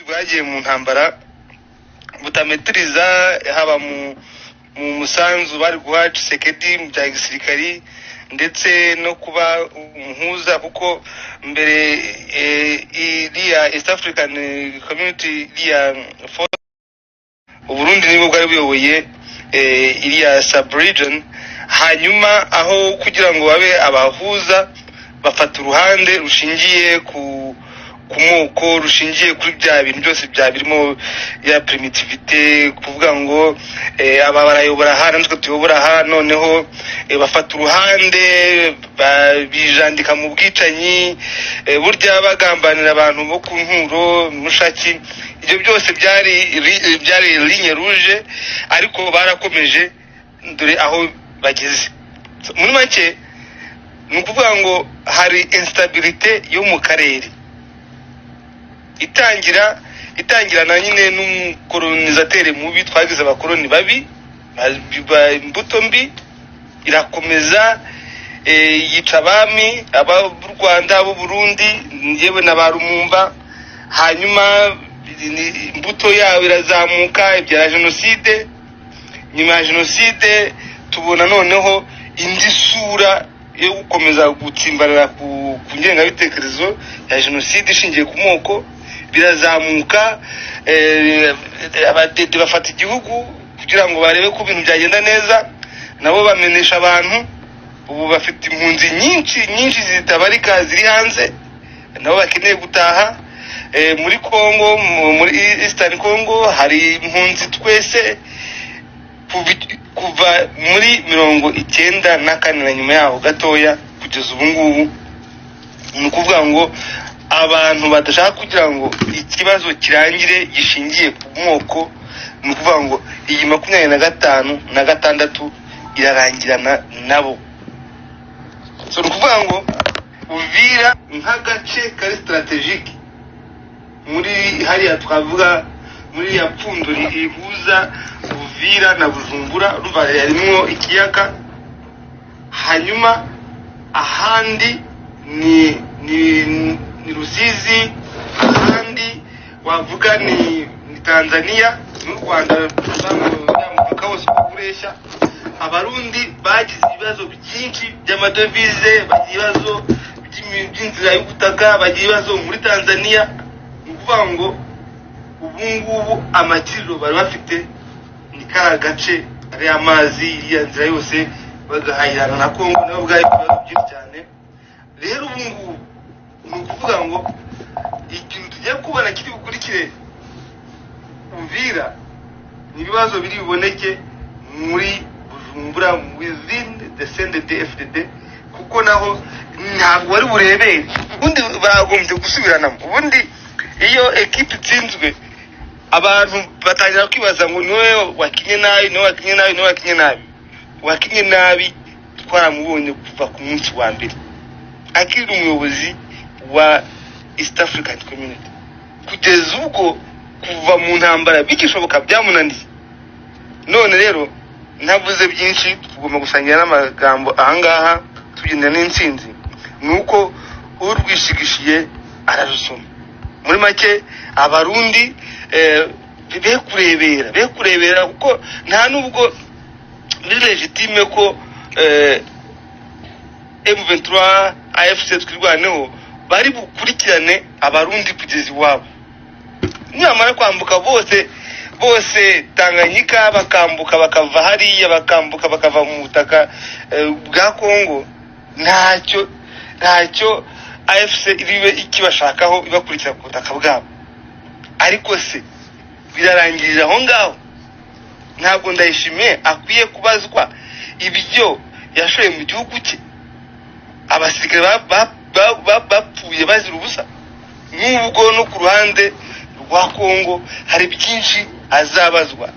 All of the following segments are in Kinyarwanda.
bwagiye mu ntambara butametiriza haba mu musanzu bari guha Tshisekedi mu bya gisirikari ndetse no kuba umuhuza kuko mbere iriya East African Community iriya Uburundi nibo bwari buyoboye iriya sub-region, hanyuma aho kugira ngo babe abahuza bafata uruhande rushingiye ku moko, rushingiye kuri bya bintu byose bya birimo ya primitivite, kuvuga ngo aba barayobora hano natwe tuyobora hano, noneho bafata uruhande bijandika mu bwicanyi, burya bagambanira abantu bo ku nturo mushaki. Ibyo byose byari ligne rouge, ariko barakomeje dore aho bageze. Muri make ni ukuvuga ngo hari instabilité yo mu karere itangirana nyine n'umukolonizateur mubi, twagize abakoloni babi, imbuto mbi irakomeza, yica abami aba Rwanda abo Burundi yewe na Barumumba, hanyuma imbuto yawe irazamuka ibyara jenoside. Nyuma ya jenoside tubona noneho indi sura yo gukomeza gutsimbarara ku ngengabitekerezo ya jenoside ishingiye ku moko, birazamuka. Abadede bafata igihugu kugira ngo barebe ko ibintu byagenda neza, nabo bamenesha abantu. Ubu bafite impunzi nyinshi zitabarika ziri hanze, nabo bakeneye gutaha. Muri Kongo, muri Eastern Congo hari impunzi twese kuva muri 1994 na nyuma yaho gatoya kugeza ubu ngubu. Ni ukuvuga ngo abantu badashaka kugira ngo ikibazo kirangire gishingiye ku moko, ni ukuvuga ngo iyi 25 na 6 irarangirana nabo. So ni ukuvuga ngo Uvira nk'agace kari strategique muri hariya twavuga muri ya pfundo rihuza Uvira na Bujumbura, urumva yarimo ikiyaga. Hanyuma ahandi ni Rusizi, ahandi wavuga ni Tanzania, n'u Rwanda n'umupaka wose kureshya. Abarundi bagize ibibazo byinshi by'amadovize, bagize ibibazo by'inzira y'ubutaka, bagize ibibazo muri Tanzania. Ni ukuvuga ngo ubu ngubu amakiriro bari bafite ni ka gace ari amazi, iriya nzira yose bagahahirana na Kongo, nabo bwayo ibibazo byinshi cyane. Rero ubu ngubu ni ukuvuga ngo ikintu tugiye kubona kiri bukurikire Uvira ni ibibazo biri biboneke muri Bujumbura within the CNDD-FDD, kuko naho ntabwo wari burebere. Ubundi bagombye gusubiranamo. Ubundi iyo equipe itsinzwe abantu batangira kwibaza ngo niwe wakinye nabi, wakinye nabi. Twaramubonye kuva ku munsi wa mbere akiri umuyobozi wa East African Community, kugeza ubwo kuva mu ntambara bikishoboka byamunaniye. None rero ntavuze byinshi, tugomba gusangira n'amagambo ahangaha tugenda n'intsinzi, nuko urwishigishiye ararusoma. Muri make abarundi be kurebera kuko nta nubwo ni legitime ko M23 AFC twirwaneho bari bukurikirane abarundi kugeza iwabo. Nyamara kwambuka bose Tanganyika, bakambuka bakava hariya, bakambuka bakava mu butaka bwa Kongo, ntacyo AFC iriwe ikibashakaho ibakurikira ku butaka bwabo. Ariko se birarangirira aho ngaho? Ntabwo Ndayishimiye akwiye kubazwa ibyo yashoye mu gihugu cye? Abasirikare bapfuye bazira ubusa. N'ubwo no ku ruhande rwa Kongo hari byinshi azabazwa.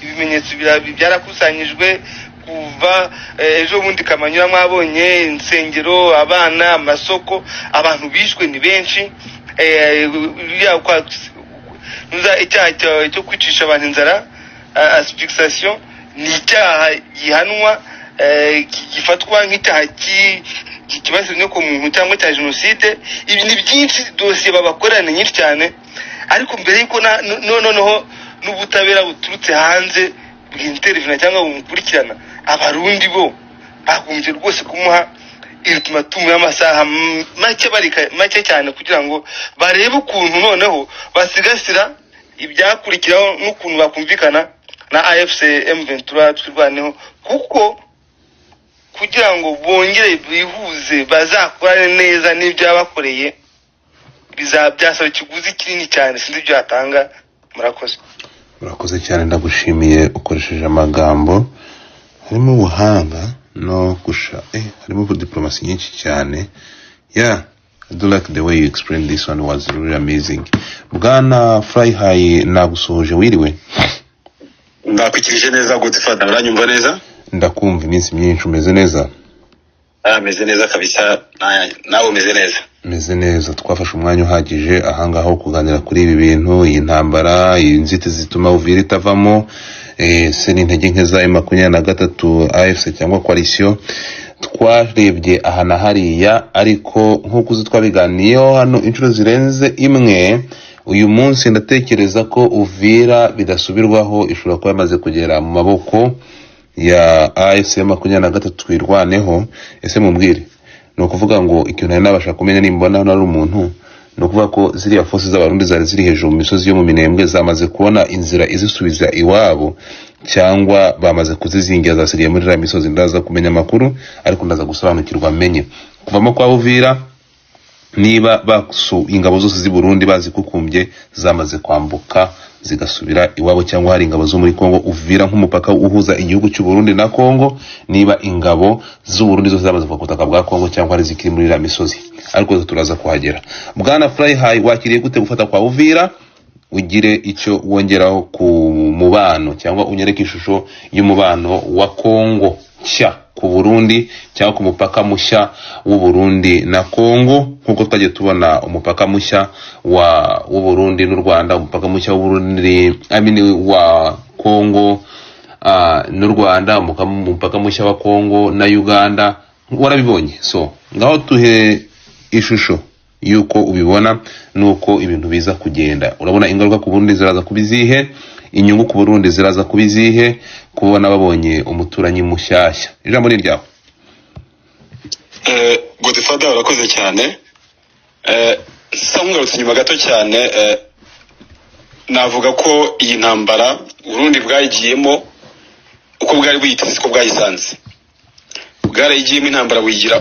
Ibimenyetso byarakusanyijwe kuva ejo bundi Kamanyura, mwabonye insengero, abana, amasoko, abantu bishwe ni benshi. Icyaha cyo kwicisha abantu inzara, asphyxiation, ni icyaha gihanwa, gifatwa nk'icyaha kibasize no ku muntu cyangwa cya jenoside. Ibi ni byinshi dosiye babakorana nyinshi cyane, ariko mbere yuko noneho n'ubutabera buturutse hanze bw'interview cyangwa bumukurikirana, abarundi bo bakunze rwose kumuha ultimatum y'amasaha make cyane kugira ngo barebe ukuntu noneho basigasira ibyakurikiraho n'ukuntu bakumvikana na AFC M23 twirwaneho, kuko kugira ngo bongere bihuze bazakorane neza n'ibyabakoreye bizabyasaba ikiguzi kinini cyane, sinzi ibyo atanga. Murakoze cyane, ndagushimiye. Ukoresheje amagambo harimo ubuhanga no gusha harimo diplomasi nyinshi cyane. I do like the way you explained this one, was really amazing. Bwana Fly High, nagusoje, wiriwe? Ndakwikirije neza Godfather, uranyumva neza? Ndakumva, iminsi myinshi, umeze neza? Meze neza kabisa, nawe umeze neza? Meze neza. Twafashe umwanya uhagije ahangaho wo kuganira kuri ibi bintu, iyi ntambara, inzitizi zituma Uvira itavamo, se n'intege nke za M23 AFC cyangwa coalition. Twarebye aha na hariya, ariko nk'uko twabiganiyeho hano inshuro zirenze imwe, uyu munsi ndatekereza ko Uvira bidasubirwaho ishobora kuba yamaze kugera mu maboko ya AFC M23 twirwaneho. Ese mumbwire, ni ukuvuga ngo ikintu nari nabasha kumenya nimbona hano ari umuntu, ni ukuvuga ko ziriya forces z'abarundi zari ziri hejuru mu misozi yo mu Minembwe zamaze kubona inzira izisubiza iwabo, cyangwa bamaze kuzizingira zasiriye muri iriya misozi? Ndaza kumenya amakuru, ariko ndaza gusobanukirwa menye kuvamo kwa Uvira niba ingabo zose z'i Burundi bazikukumbye zamaze kwambuka zigasubira iwabo, cyangwa hari ingabo zo muri Kongo Uvira nk'umupaka uhuza igihugu cy'u Burundi na Kongo, niba ingabo z'u Burundi zose zamaze ku butaka bwa Kongo cyangwa ari zikiri muri iriya misozi, ariko turaza kuhagera. Bwana Fly High, wakiriye gute gufata kwa Uvira? Ugire icyo wongeraho ku mubano, cyangwa unyereke ishusho y'umubano wa Kongo nshya ku Burundi, cyangwa ku mupaka mushya w'u Burundi na Kongo, nkuko twagiye tubona umupaka mushya w'u Burundi n'u Rwanda, umupaka mushya w'u Burundi wa Kongo n'u Rwanda, umupaka mushya wa Kongo na Uganda. Warabibonye? So ngaho tuhe ishusho yuko ubibona nuko ibintu biza kugenda. Urabona ingaruka ku Burundi ziraza kubizihe, inyungu ku Burundi ziraza kubizihe, kubona babonye umuturanyi mushyashya. Ijambo ni ryawe. Godfather, urakoze cyane. Ngarutse nyuma gato cyane, navuga ko iyi ntambara Burundi bwayigiyemo uko bwari buyiteze ko bwayisanze. Bwarayigiyemo intambara wigira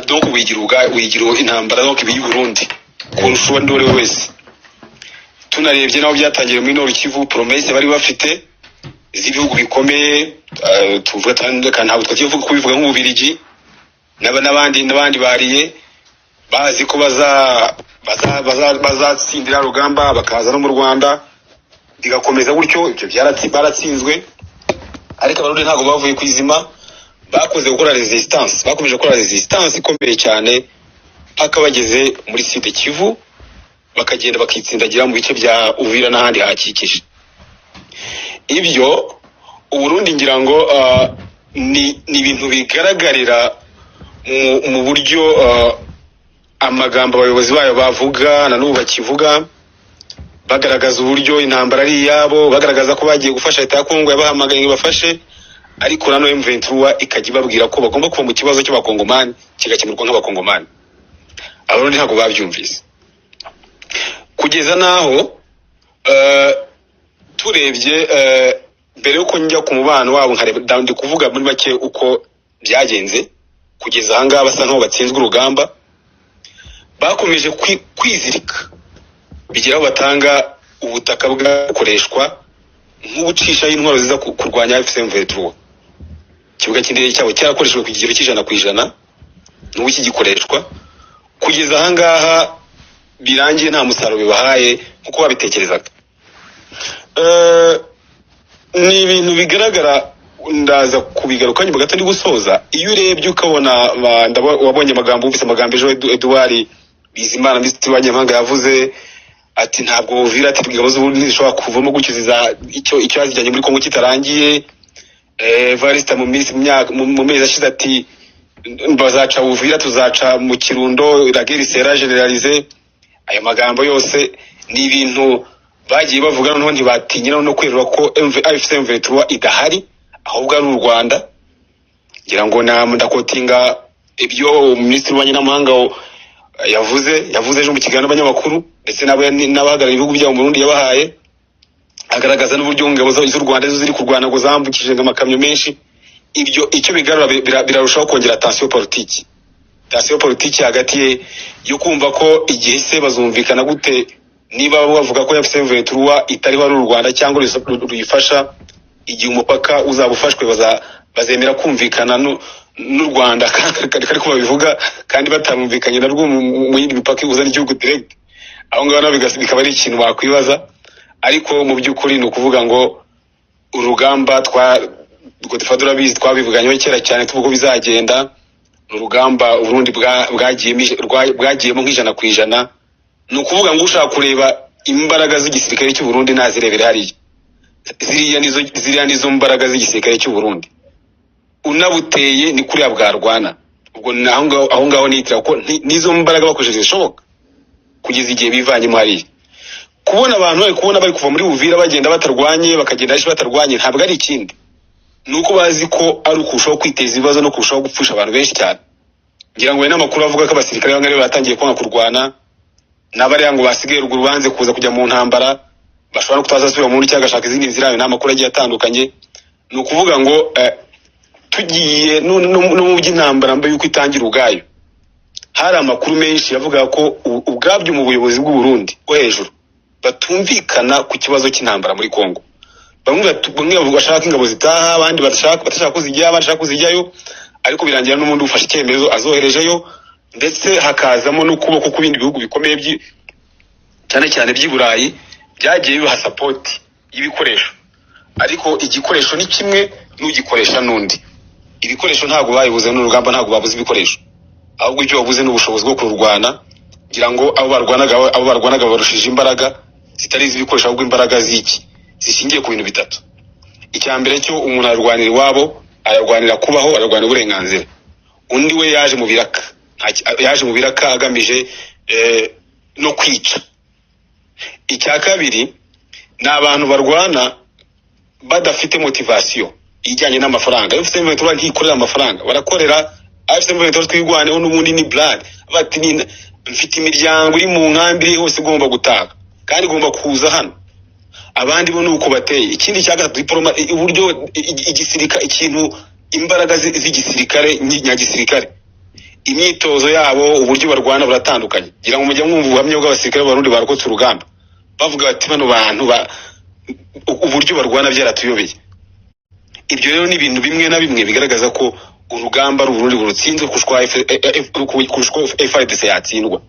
donc wigira intambara no kibi Burundi kunshwa ndore wese. Tunarebye naho byatangiye muri Nord Kivu, promesse bari bafite z'ibihugu bikomeye, tuvuga tandukana ntabwo twagiye kubivuga nk'Ububirigi n'abandi bariye bazi ko bazatsindira rugamba bakaza no mu Rwanda bigakomeza gutyo. Ibyo baratsinzwe, ariko Abarundi ntabwo bavuye kwizima, bakomeje gukora resistance ikomeye cyane paka bageze muri Sud Kivu, bakagenda bakitsindagira mu bice bya Uvira n'ahandi hakikije. Ibyo Uburundi ngira ngo ni ibintu bigaragarira mu buryo amagambo abayobozi bayo bavuga na n'ubu bakivuga, bagaragaza uburyo intambara ari iyabo, bagaragaza ko bagiye gufasha leta ya Kongo yabahamagaye ngo bafashe, ariko nano M23 ikajya babwira ko bagomba kuva mu kibazo cy'abakongomani kigakemurwa nk'abakongomani. Abarundi ntabwo babyumvise kugeza naho turebye mbere yuko njya ku mubano wabo nkareba ndi kuvuga muri make uko byagenze kugeza ahangaha basa nkaho batsinzwe urugamba. Bakomeje kwizirika bigeraho batanga ubutaka bwakoreshwa nk'ubucisha y'intwaro ziza kurwanya M23. Ikibuga cy'indege cyabo cyarakoreshejwe ku kigero c'100% n'ubu kigikoreshwa kugeza ahangaha birangiye nta musaruro bibahaye nkuko babitekerezaga. Ni ibintu bigaragara, ndaza kubigaruka nyuma gato ndi gusoza. Iyo urebye ukabona wabonye amagambo, ufite amagambo ejo Edouard Bizimana Minisitiri w'Abanyamahanga yavuze ati ntabwo Uvira ati ingabo z'Uburundi zishobora kuvamo gukiza icyo azijyanye muri Kongo kitarangiye. Evariste mu mezi ashize ati bazaca Uvira tuzaca mu Kirundo, la guerre sera généralisée. Aya magambo yose ni ibintu bagiye bavuga noneho ntibatinyira no kwerura ko AFC M23 idahari ahubwo ari u Rwanda. Ngira ngo ndakotinga ibyo Minisitiri w'Ububanyi n'Amahanga yavuze ejo mu kiganiro n'abanyamakuru ndetse n'abahagarariye ibihugu byabo mu Burundi yabahaye, agaragaza n'uburyo ingabo z'u Rwanda ziri kurwana ngo zambukije amakamyo menshi. Ibyo icyo bigarura birarushaho kongera tension politiki hagati yo kumva ko igihe se bazumvikana gute niba bavuga ko AFC M23 itari ari u Rwanda cyangwa ruyifasha, igihe umupaka uzabufashwe bazemera kumvikana n'u Rwanda kandi ko babivuga kandi batamumvikanye narwo mu yindi mipaka uzana igihugu direct. Aho ngaho bikaba ari ikintu bakwibaza, ariko mu by'ukuri ni ukuvuga ngo urugamba Godfather abizi twabivuganyeho kera cyane tuvuga bizagenda. Urugamba Burundi bwagiyemo nk'ijana ku ijana. Ni ukuvuga ngo ushaka kureba imbaraga z'igisirikare cy'u Burundi nazirebere hariya. Ziriya nizo mbaraga z'igisirikare cy'u Burundi. Unabuteye ni kuriya bwarwana. Ubwo aho ngaho nitira ko nizo mbaraga bakoresheje zishoboka kugeza igihe bivanyemo hariya. Kubona abantu bari kuva muri Uvira bagenda batarwanye bakagenda aje batarwanye ntabwo ari ikindi. Nuko bazi ko ari ukurushaho kwiteza ibibazo no kurushaho gupfusha abantu benshi cyane. Ngira ngo n'amakuru avuga ko abasirikare bamwe rero batangiye kwanga kurwana, n'abariya ngo basigaye ruguru banze kuza kujya mu ntambara, bashobora no kutazasubira mu Burundi cyangwa gashaka izindi nzira. N'amakuru agiye atandukanye. Ni ukuvuga ngo tugiye no mu by'intambara mbe yuko itangira ubwayo, hari amakuru menshi yavuga ko ubwabyo mu buyobozi bw'u Burundi bwo hejuru batumvikana ku kibazo cy'intambara muri Kongo. Bamwe bashaka ingabo zitaha, abandi batashaka kuzijyayo, ariko birangira n'umuntu ufashe icyemezo azoherejeyo, ndetse hakazamo n'ukuboko ku bindi bihugu bikomeye cyane cyane by'i Burayi byagiye bibaha support y'ibikoresho. Ariko igikoresho ni kimwe n'ugikoresha n'undi. Ibikoresho ntabwo bayibuze n'urugamba ntabwo babuze ibikoresho, ahubwo icyo babuze n'ubushobozi bwo kurwana. Ngira ngo abo barwanaga barushije imbaraga zitari iz'ibikoresho ahubwo imbaraga zishingiye ku bintu bitatu. Icya mbere cyo umuntu arwanira iwabo, ararwanira kubaho, ararwanira uburenganzira. Undi we yaje mu biraka agamije no kwica. Icya kabiri ni abantu barwana badafite motivation ijyanye n'amafaranga. AFC M23 ntikorera amafaranga, barakorera AFC M23 twigwaneho n'ubundi ni blood. Bati mfite imiryango iri mu nkambi hose igomba gutaha kandi igomba kuza hano. Abandi bo nuko bateye. Ikindi cya gatatu uburyo ikintu imbaraga z'igisirikare nyagisirikare, imyitozo yabo, uburyo barwana buratandukanye. Ngira ngo mujya mwumva ubuhamya bw'abasirikare b'Abarundi barokotse urugamba bavuga bati bano bantu uburyo barwana byaratuyobeye. Ibyo rero ni ibintu bimwe na bimwe bigaragaza ko urugamba Burundi burutsinzwe kushwa FARDC yatsindwa.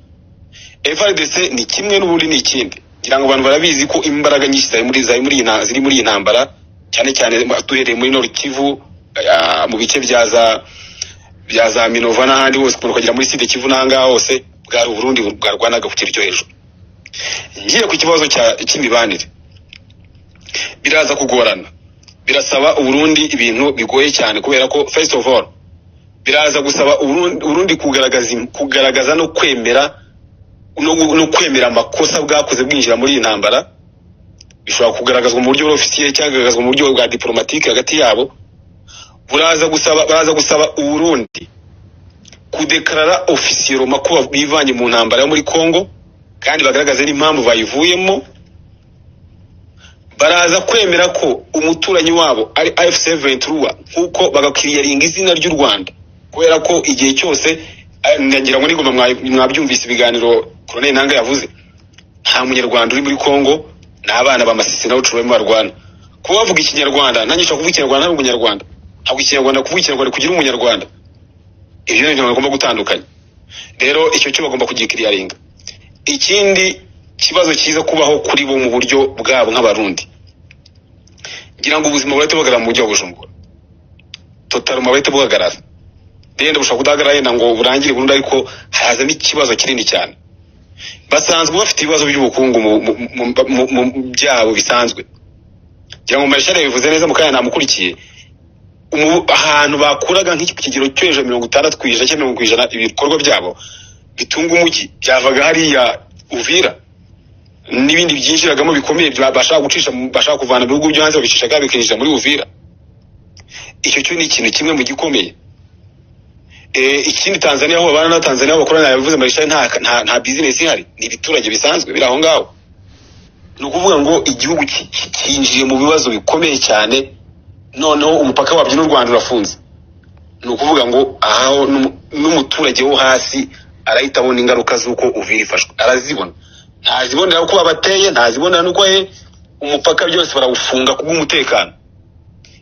FARDC ni kimwe n'ubundi ni ikindi. Ngira ngo abantu barabizi ko imbaraga nyinshi ziri muri iyi ntambara, cyane cyane duhereye muri Nord Kivu, mu bice bya za Minova n'ahandi hose kugira muri Sud Kivu n'ahangaha hose bwari Burundi bwarwanaga ku kiri cyo hejuru. Ngiye ku kibazo cy'imibanire, biraza kugorana, birasaba Burundi ibintu bigoye cyane, kubera ko first of all biraza gusaba Burundi kugaragaza no kwemera amakosa bwakoze bwinjira muri iyi ntambara. Bishobora kugaragazwa mu buryo officiel cyangwa kugaragazwa mu buryo bwa diplomatique hagati yabo. Baraza gusaba Burundi kudekarara officiel ko bivanye mu ntambara yo muri Kongo kandi bagaragaza n'impamvu bayivuyemo. Baraza kwemera ko umuturanyi wabo ari AFC M23 nkuko bagakiriyaringa izina ry'u Rwanda, kubera ko igihe cyose ngira ngo nigoma mwabyumvise ibiganiro Colonel Nanga yavuze, nta munyarwanda uri muri Kongo, n'abana bamasisi nawo curo barwana. Kuba bavuga ikinyarwanda nanyisha kuvuga ikinyarwanda ari umunyarwanda, ntabwo ikinyarwanda kuvuga ikinyarwanda kugira umunyarwanda. Ibyo ni bagomba gutandukanya. Rero icyo cyo bagomba kugikiriyaringa. Ikindi kibazo cyiza kubaho kuri bo mu buryo bwabo nk'Abarundi, ngira ngo ubuzima burahita buhagarara mu buryo bw'Ubujumbura total mu bahita buhagarara. Rero bushobora kudahagarara ngo burangire burundu, ariko hazamo ikibazo kinini cyane. Basanzwe bafite ibibazo by'ubukungu mu byabo bisanzwe. Ngira ngo Marshal yabivuze neza mukanya namukurikiye, ahantu bakuraga nk'ikigero cyo 60% cyangwa 70% ibikorwa byabo bitunga umujyi byavaga hariya Uvira n'ibindi byinjiragamo bikomeye bashaka gucisha bashaka kuvana mu bihugu byo hanze babicishaga bikinjira muri Uvira. Icyo cyo ni ikintu kimwe mu gikomeye. Ikindi Tanzania aho babana na Tanzania bakorana yavuze Marisha nta business ihari, ni ibiturage bisanzwe biri aho ngaho. Ni ukuvuga ngo igihugu kinjiye mu bibazo bikomeye cyane, noneho umupaka wabyo n'u Rwanda urafunze. Ni ukuvuga ngo aho n'umuturage wo hasi arahita abona ingaruka z'uko Uvira ifashwe, arazibona. Ntazibonera uko babateye, ntazibonera nuko umupaka byose barawufunga kubw'umutekano.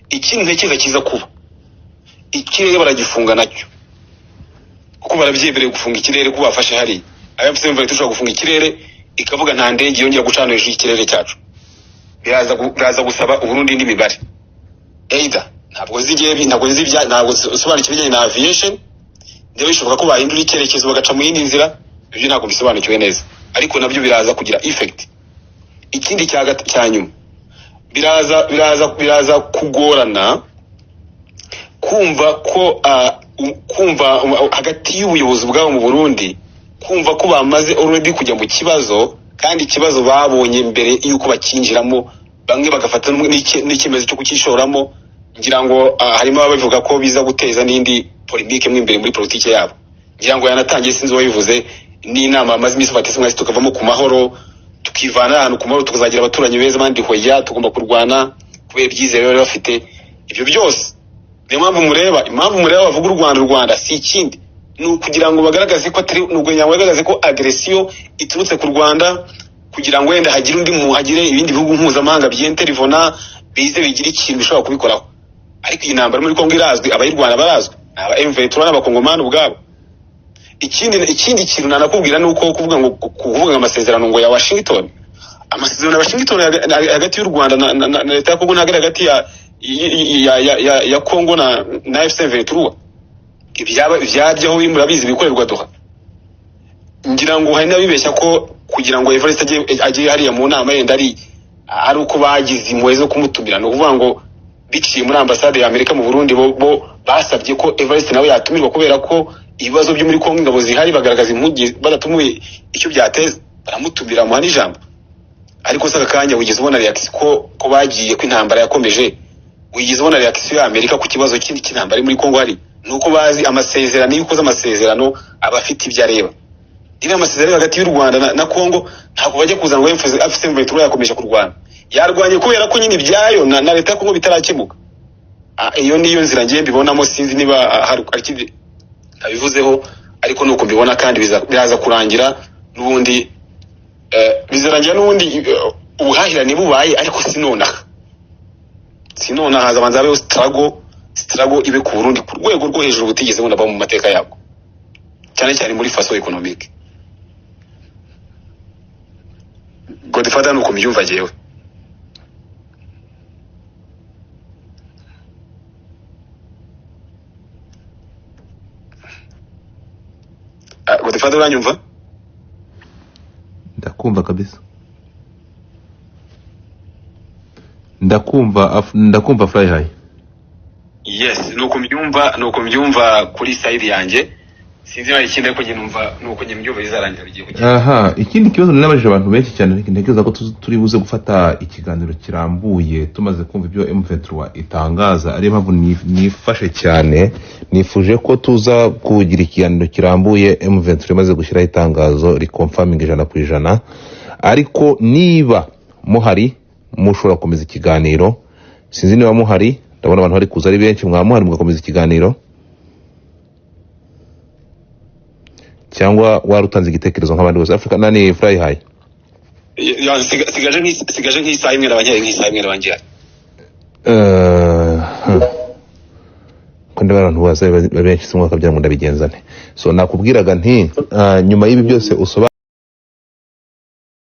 Ikindi ntekeka kiza kuba ikirere baragifunga nacyo, kuko barabyebereye gufunga ikirere ko bafashe hari ayafise mva tushobora gufunga ikirere ikavuga nta ndege yongera gucana hejuru y'ikirere cyacu. Biraza gusaba Uburundi indi mibare either ntabwo sobanukira ibijyanye na aviation, ndebe bishoboka ko bahindura icyerekezo bagaca mu yindi nzira, ibyo ntabwo bisobanukiwe neza, ariko nabyo biraza kugira effect. Ikindi cya nyuma biraza kugorana kumva ko hagati y'ubuyobozi bwabo mu Burundi, kumva ko bamaze already kujya mu kibazo, kandi ikibazo babonye mbere yuko bakinjiramo, bamwe bagafata n'ikimezo cyo kukishoramo. Ngira ngo harimo abavuga ko biza guteza n'indi polemique mwe imbere muri politike yabo. Ngira ngo yanatangiye sinzi wabivuze n'inama amaze imisi batese mwasi tukavamo ku mahoro, tukivana ahantu ku mahoro, tukazagira abaturanyi beza bandi hoya, tugomba kurwana kubera ibyizere bari bafite. Ibyo byose niyo impamvu mureba bavuga u Rwanda si ikindi, ni ukugira ngo bagaragaze ko atari n'ubwo bagaragaze ko agression iturutse ku Rwanda, kugira ngo wenda hagire ibindi bihugu mpuzamahanga by'interivona bize bigira ikintu bishobora kubikoraho. Ariko iyi ntambara muri Kongo irazwi, abayirwana barazwi, aba M23 n'abakongomani ubwabo. Ikindi kintu nanakubwira ni uko kuvuga amasezerano ngo ya Washington, amasezerano ya Washington hagati y'u Rwanda na leta ya Kongo ntabwo hagati ya Kongo na F23. Ibyabyaho murabizi bikorerwa Doha. Ngira ngo hari n'abibeshya ko kugira ngo Evariste ajye hariya mu nama yenda ari uko bagize impuhwe zo kumutumira. No kuvuga ngo biciye muri ambasade ya Amerika mu Burundi bo basabye ko Evariste nawe yatumirwa, kubera ko ibibazo byo muri Kongo ingabo zihari bagaragaza impugi badatumuye icyo byateza, baramutumira muha n'ijambo. Ariko saka kanya wigeze ubona reaction ko bagiye ko intambara yakomeje, wigeze ubona reaction ya Amerika ku kibazo kindi cy'intambara muri Kongo hari? Nuko bazi amasezerano, yuko amasezerano abafite ibyo areba. Iriya amasezerano hagati y'u Rwanda na Kongo ntabwo bajya kuzana ngo afise M23 yakomeje kurwana, yarwanye kubera ko nyine ibyayo na leta ya Kongo bitarakemuka. Iyo niyo nzira ngiye mbibonamo, sinzi niba hari ariko abivuzeho, ariko nuko mbibona, kandi bizaza kurangira n'ubundi bizarangira n'ubundi ubuhahirane bubaye, ariko sinona haza banza abeho struggle ibe ku Burundi ku rwego rwo hejuru butigeze bunaba mu mateka yabo, cyane muri faso economique. Godfather nuko mbyumva jewe. Godfather uranyumva? Ndakumva kabisa. Ndakumva fly high. Yes, nuko mbyumva kuri side yanjye. Sinzi nayo ikindi ko numva nuko mbyumva bizarangira bigiye kugenda. Aha, ikindi kibazo nabajije abantu benshi cyane, ntekereza ko turi buze gufata ikiganiro kirambuye tumaze kumva ibyo M23 itangaza. Ari mpamvu nifashe cyane, nifuje ko tuza kugira ikiganiro kirambuye M23 imaze gushyiraho itangazo reconfirming 100%. Ariko niba muhari mushobora komeza ikiganiro, sinzi niba muhari, ndabona abantu bari kuza ari benshi, mwamuhari mugakomeza ikiganiro, cyangwa warutanze igitekerezo nk'abandi bose. Africa nani fly high sigaje nk'isaha imwe n'abanyaye ko ndabona abantu baza benshi, simwe bakabyara ngo ndabigenzane. So nakubwiraga nti nyuma y'ibi byose usoba